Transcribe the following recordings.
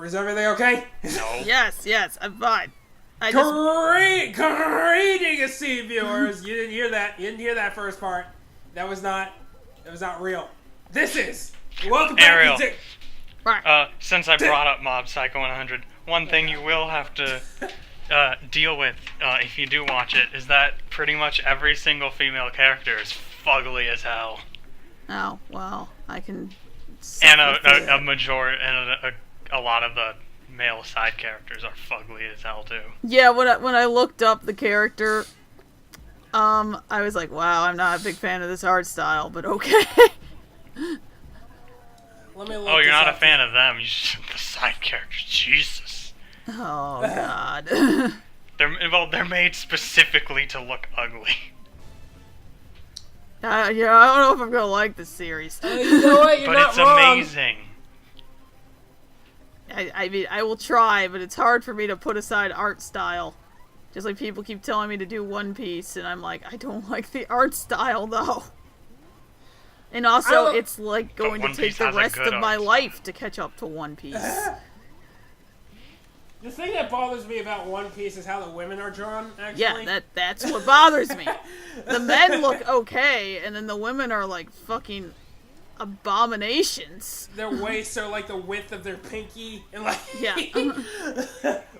Is everything okay? No. Yes, I'm fine. Greetings, viewers. You didn't hear that. You didn't hear that first part. That was not real. This is welcome Ariel. back to Since I brought up Mob Psycho 100, one thing you will have to deal with if you do watch it is that pretty much every single female character is fugly as hell. Oh well, I can. And a lot of the male side characters are fugly as hell too. Yeah, when I looked up the character, I was like, wow, I'm not a big fan of this art style, but okay. Let me look Oh, you're not a up. fan of them. You the side characters, Jesus. Oh God. They're made specifically to look ugly. I don't know if I'm gonna like this series. You know what? You're But not it's wrong. amazing. I mean, I will try, but it's hard for me to put aside art style. Just like people keep telling me to do One Piece, and I'm like, I don't like the art style, though. And also, it's like going to One take Piece the has a rest good of my art life to catch up to One Piece. The thing that bothers me about One Piece is how the women are drawn, actually. Yeah, that's what bothers me. The men look okay, and then the women are like fucking abominations. Their waists are like the width of their pinky, and like... Yeah.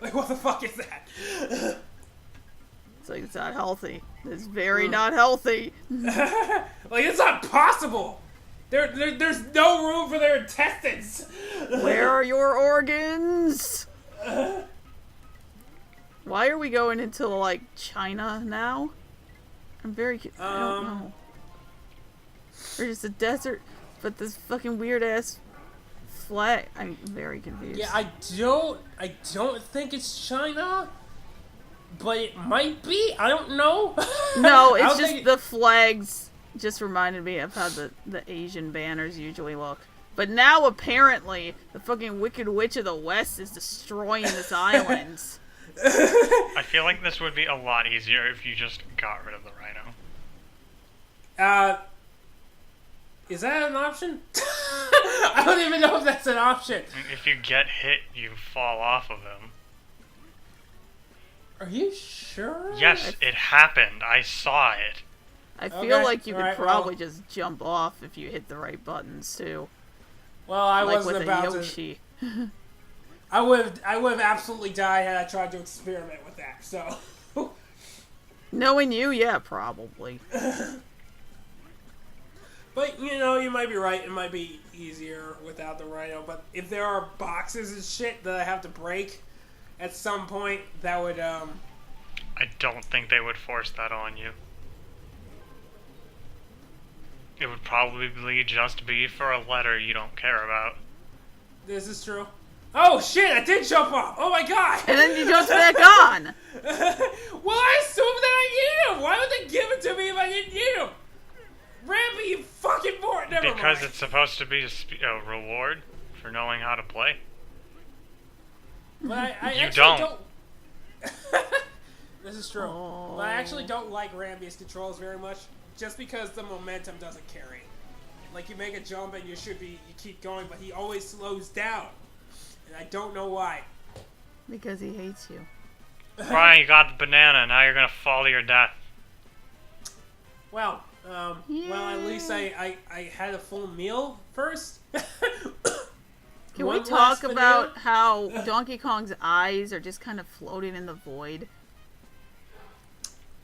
Like, what the fuck is that? It's like, it's not healthy. It's very not healthy. Like, it's not possible! There's no room for their intestines! Where are your organs? Why are we going into, like, China now? I'm very... I don't know. Or just a desert, but this fucking weird-ass flag. I'm very confused. Yeah, I don't think it's China, but it might be. I don't know. No, I it's don't just think the flags just reminded me of how the Asian banners usually look. But now, apparently, the fucking Wicked Witch of the West is destroying this island. I feel like this would be a lot easier if you just got rid of the rhino. Is that an option? I don't even know if that's an option. I mean, if you get hit, you fall off of him. Are you sure? Yes, it happened. I saw it. I feel Okay, like you could alright, probably just jump off if you hit the right buttons, too. Well, I Like wasn't with about a to. Yoshi. I would have absolutely died had I tried to experiment with that. So. Knowing you, yeah, probably. But, you know, you might be right. It might be easier without the rhino. But if there are boxes and shit that I have to break at some point, that would, I don't think they would force that on you. It would probably just be for a letter you don't care about. This is true. Oh, shit, I did jump off. Oh, my God. And then you jump back on. Well, I assumed that I needed him. Why would they give it to me if I didn't need him? Rampy, you fucking bored. Never Because mind. it's supposed to be a reward for knowing how to play. But I You actually don't. This is true. Oh. But I actually don't like Ramby's controls very much, just because the momentum doesn't carry it. Like, you make a jump and you keep going, but he always slows down. And I don't know why. Because he hates you. Brian, you got the banana. Now you're gonna fall to your death. Well, at least I had a full meal first. Can One we talk last about how Donkey Kong's eyes are just kind of floating in the void?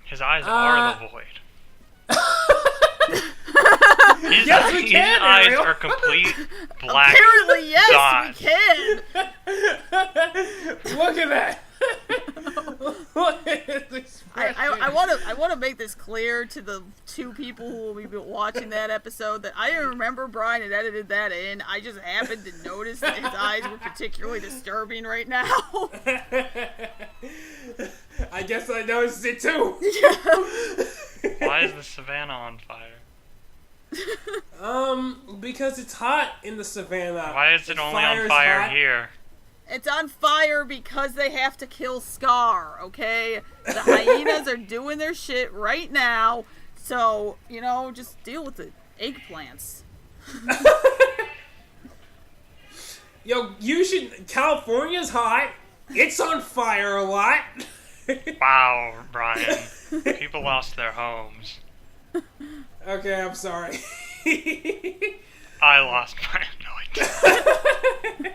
His eyes are the void. His eyes Ariel. are complete black Apparently, yes, dots. we can! Look at that! Look at this I want to make this clear to the two people who will be watching that episode that I didn't remember Brian had edited that in. I just happened to notice that his eyes were particularly disturbing right now. I guess I noticed it too. Why is the savannah on fire? Because it's hot in the savannah. Why is it The only on fire's fire hot. here? It's on fire because they have to kill Scar, okay? The hyenas are doing their shit right now, so, you know, just deal with it. Eggplants. Yo, California's hot. It's on fire a lot. Wow, Brian. People lost their homes. Okay, I'm sorry. I lost mine. No, I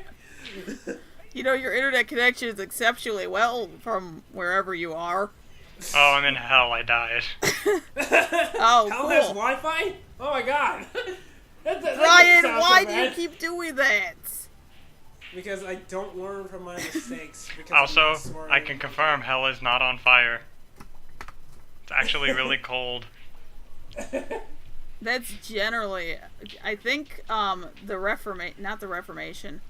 didn't. You know, your internet connection is exceptionally well from wherever you are. Oh, I'm in hell. I died. Oh, Hell cool. has Wi-Fi? Oh my god. Brian, why do you keep doing that? Because I don't learn from my mistakes. Also, I can confirm hell is not on fire. It's actually really cold. That's generally, I think, not the Reformation.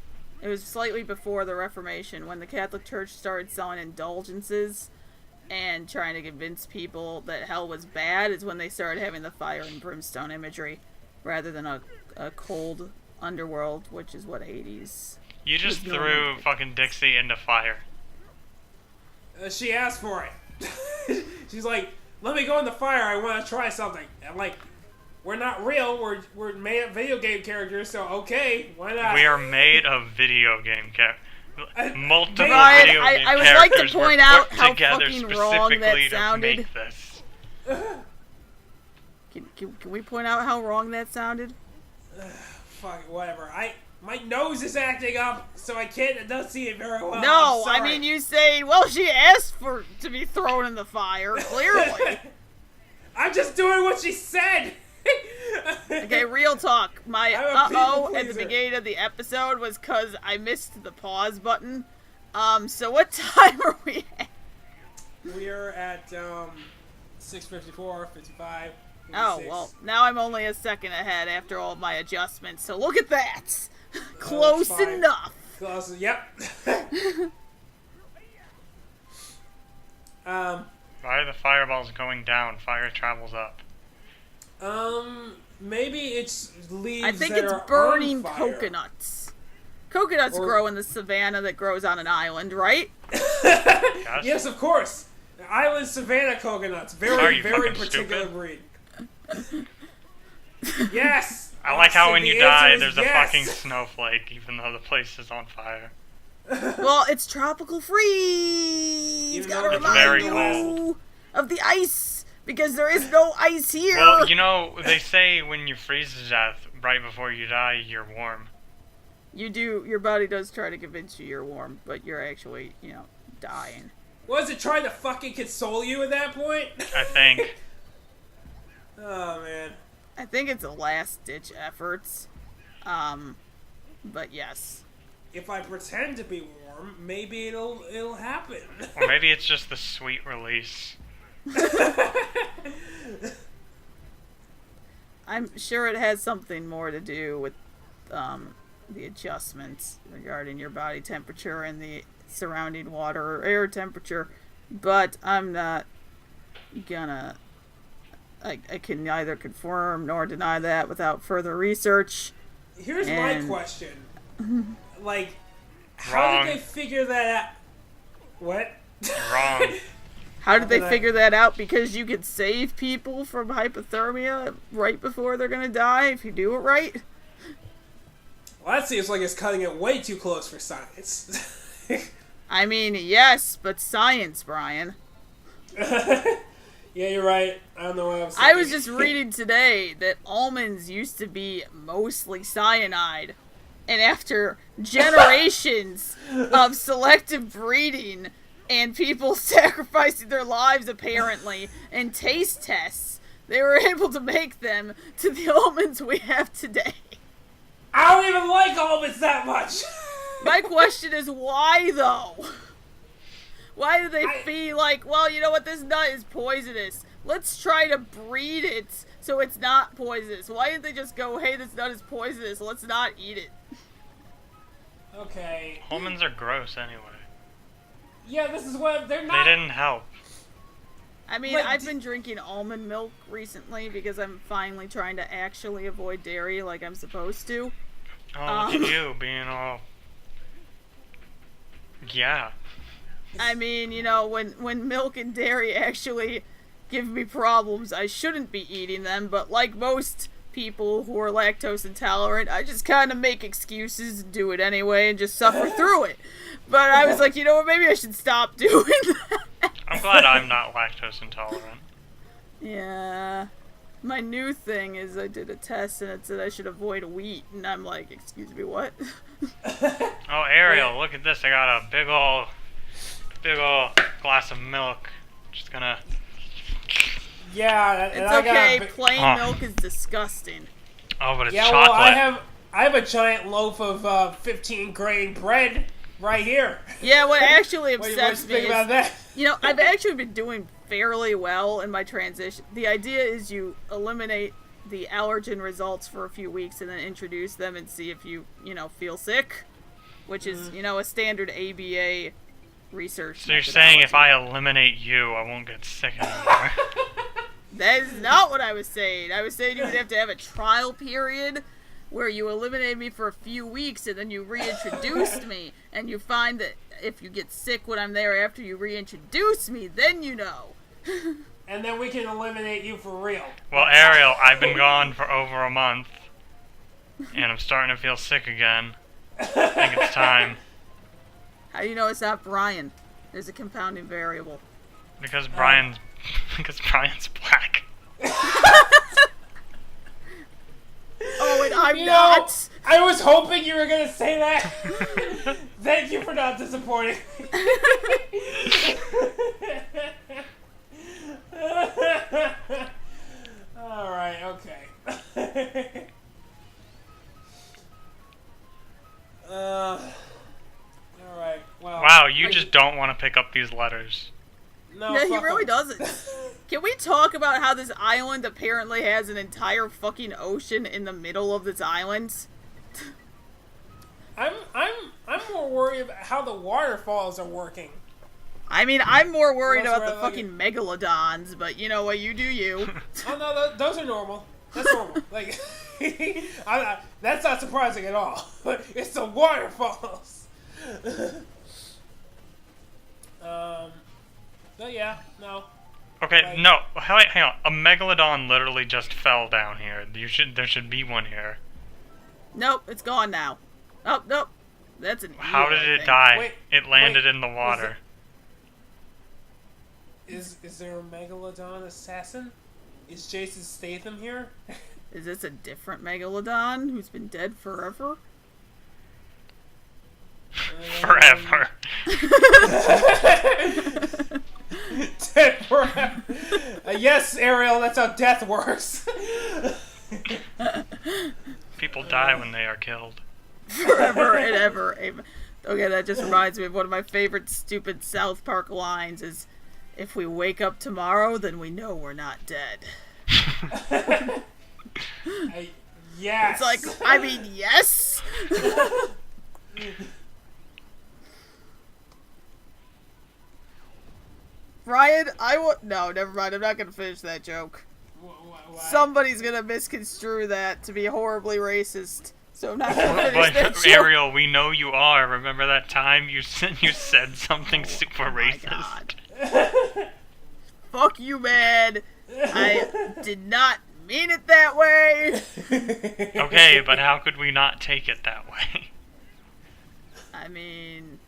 It was slightly before the Reformation when the Catholic Church started selling indulgences and trying to convince people that hell was bad is when they started having the fire and brimstone imagery rather than a cold underworld, which is what Hades. You just threw fucking Dixie into fire. She asked for it. She's like, let me go in the fire, I want to try something. I'm like, we're not real, we're made up video game characters, so okay, why not? We are made of video game characters. Multiple Brian, video game I would like to characters point were out put how together fucking wrong that specifically to sounded. make this. Can we point out how wrong that sounded? Fuck it, whatever. My nose is acting up, so I can't enunciate very well. No, I'm I sorry. mean you say, well, she asked to be thrown in the fire, clearly. I'm just doing what she said. Okay, real talk. My I'm a uh-oh people at the pleaser. beginning of the episode was because I missed the pause button. So what time are we at? We are at 6:54, 55. Oh, 56. well, now I'm only a second ahead after all my adjustments, so look at that! Close fine. enough! Close, yep. Why are the fireballs going down? Fire travels up. Maybe it's leaves I think that it's are burning on fire. coconuts. Coconuts Or- grow in the savannah that grows on an island, right? Gosh. Yes, of course. Island Savannah coconuts. Are Very, you very fucking particular stupid? breed. Yes! I like how So when the you answer die, is there's yes. a fucking snowflake, even though the place is on fire. Well, it's tropical freeze! Even Gotta though it's very remind you cold. of the ice! Because there is no ice here! Well, you know, they say when you freeze to death, right before you die, you're warm. your body does try to convince you you're warm, but you're actually, dying. Was it trying to fucking console you at that point? I think. Oh, man. I think it's a last-ditch efforts. But yes. If I pretend to be warm, maybe it'll happen. Or maybe it's just the sweet release. I'm sure it has something more to do with the adjustments regarding your body temperature and the surrounding water or air temperature, but I'm not gonna. I can neither confirm nor deny that without further research. Here's And- my question. Like, how Wrong. did they figure that out? What? Wrong. How did they But I- figure that out? Because you could save people from hypothermia right before they're gonna die if you do it right? Well, that seems like it's cutting it way too close for science. I mean, yes, but science, Brian. Yeah, you're right. I don't know what I was I was thinking. just reading today that almonds used to be mostly cyanide. And after generations of selective breeding and people sacrificing their lives, apparently, and taste tests, they were able to make them to the almonds we have today. I don't even like almonds that much. My question is, why, though? Why do they be like, well, you know what, this nut is poisonous. Let's try to breed it so it's not poisonous. Why didn't they just go, hey, this nut is poisonous, let's not eat it? Okay. Almonds are gross anyway. Yeah, this is what they're They not. didn't help. I mean, But I've been drinking almond milk recently because I'm finally trying to actually avoid dairy like I'm supposed to. Oh, look at you being all... Yeah. I mean, when milk and dairy actually give me problems, I shouldn't be eating them, but like most people who are lactose intolerant. I just kind of make excuses and do it anyway and just suffer through it. But I was like, you know what, maybe I should stop doing that. I'm glad I'm not lactose intolerant. Yeah. My new thing is I did a test and it said I should avoid wheat, and I'm like, excuse me, what? Oh, Ariel, look at this. I got a big ol' glass of milk. Just gonna... Yeah, it's okay, plain milk is disgusting. Oh, but it's chocolate. Well, I have a giant loaf of 15 grain bread right here. Yeah, what actually upsets me is, about that? You know, I've actually been doing fairly well in my transition. The idea is you eliminate the allergen results for a few weeks and then introduce them and see if you feel sick, which is, a standard ABA research. So you're saying if I eliminate you, I won't get sick anymore? That is not what I was saying. I was saying you would have to have a trial period where you eliminated me for a few weeks and then you reintroduced me, and you find that if you get sick when I'm there after you reintroduce me, then you know. And then we can eliminate you for real. Well, Ariel, I've been gone for over a month, and I'm starting to feel sick again. I think it's time. How do you know it's not Brian? There's a compounding variable. Because Brian's black. Oh, and I'm not. I was hoping you were going to say that. Thank you for not disappointing. Alright, okay. Alright, well. Wow, you just don't want to pick up these letters. No, he really doesn't. Can we talk about how this island apparently has an entire fucking ocean in the middle of this island? I'm more worried about how the waterfalls are working. I mean, I'm more worried about the fucking megalodons, but you know what, you do you. Oh no, those are normal. That's normal. Like, that's not surprising at all. But it's the waterfalls. But yeah, no. Okay, like, no. Hang on. A megalodon literally just fell down here. There should be one here. Nope, it's gone now. Oh, nope. That's an How did it die? It landed in the water. Is there a megalodon assassin? Is Jason Statham here? Is this a different megalodon who's been dead forever? Forever. Dead forever. Yes, Ariel, that's how death works. People die when they are killed. Forever and ever. Okay, that just reminds me of one of my favorite stupid South Park lines is, if we wake up tomorrow, then we know we're not dead. Yes. It's like, I mean, yes? Brian, no, never mind. I'm not going to finish that joke. Why? Somebody's going to misconstrue that to be horribly racist. So I'm not going to finish that joke. Ariel, we know you are. Remember that time you said something super racist? God. Fuck you, man. I did not mean it that way. Okay, but how could we not take it that way? I mean,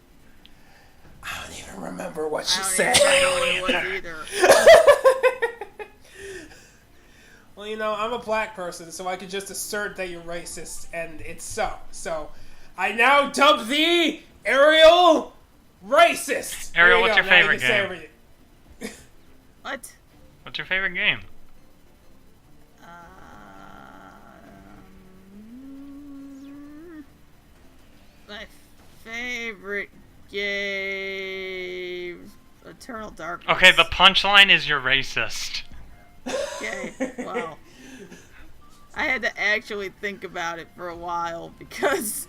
I don't even remember what she said. I don't either. Well, I'm a black person, so I could just assert that you're racist, and it's so. So, I now dub thee Ariel racist. Ariel, what's your favorite game? What? What's your favorite game? My favorite game, Eternal Darkness. Okay, the punchline is you're racist. Okay, well, I had to actually think about it for a while because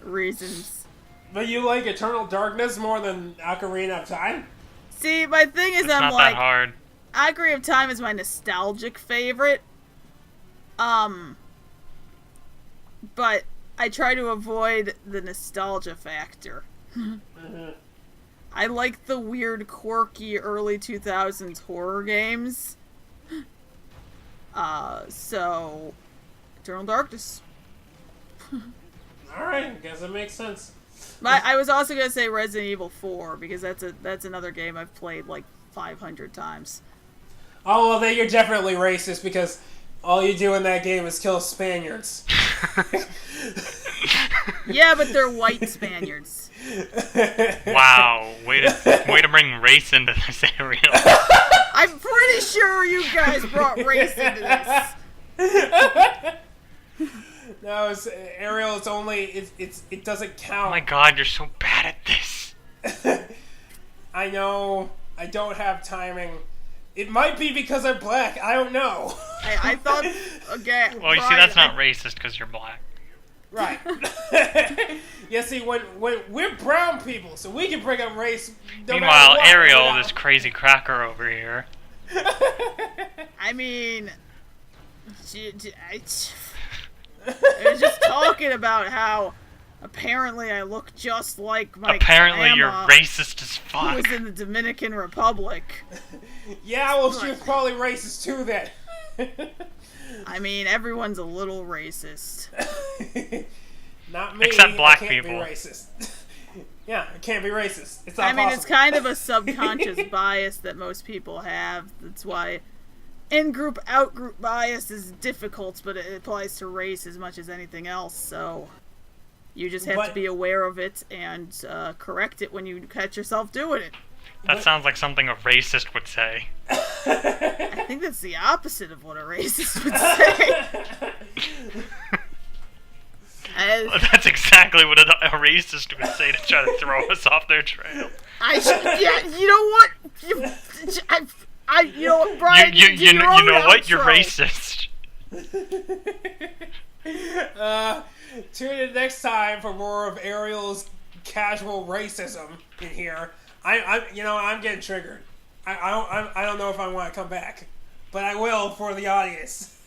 reasons. But you like Eternal Darkness more than Ocarina of Time? See, my thing is, it's I'm not like, that hard. Ocarina of Time is my nostalgic favorite. But I try to avoid the nostalgia factor. I like the weird, quirky early 2000s horror games. So, Eternal Darkness. Alright, guess it makes sense. I was also gonna say Resident Evil 4 because that's another game I've played like 500 times. Oh, well, then you're definitely racist because all you do in that game is kill Spaniards. Yeah, but they're white Spaniards. Wow, way to bring race into this area. I'm pretty sure you guys brought race into this. No, Ariel. It's only it doesn't count. Oh my god, you're so bad at this. I know. I don't have timing. It might be because I'm black. I don't know. I thought. Okay. Well, you see, that's not racist because you're black. Right. Yeah. See, when we're brown people, so we can bring up race. No Meanwhile, matter what, Ariel, this crazy cracker over here. I mean, I was just talking about how apparently I look just like my Apparently, grandma, you're racist as who fuck. was in the Dominican Republic. Yeah, well, she was probably racist too then. I mean, everyone's a little racist. Not me. Except black I can't people. Be racist. Yeah, I can't be racist. It's not I mean, possible. it's kind of a subconscious bias that most people have. That's why in-group, out-group bias is difficult, but it applies to race as much as anything else, so you just have to be aware of it and correct it when you catch yourself doing it. That sounds like something a racist would say. I think that's the opposite of what a racist would say. That's exactly what a racist would say to try to throw us off their trail. Yeah, you know what? You know what, Brian? You know what? You're outro. racist. Tune in next time for more of Ariel's casual racism in here. I'm getting triggered. I don't know if I want to come back, but I will for the audience.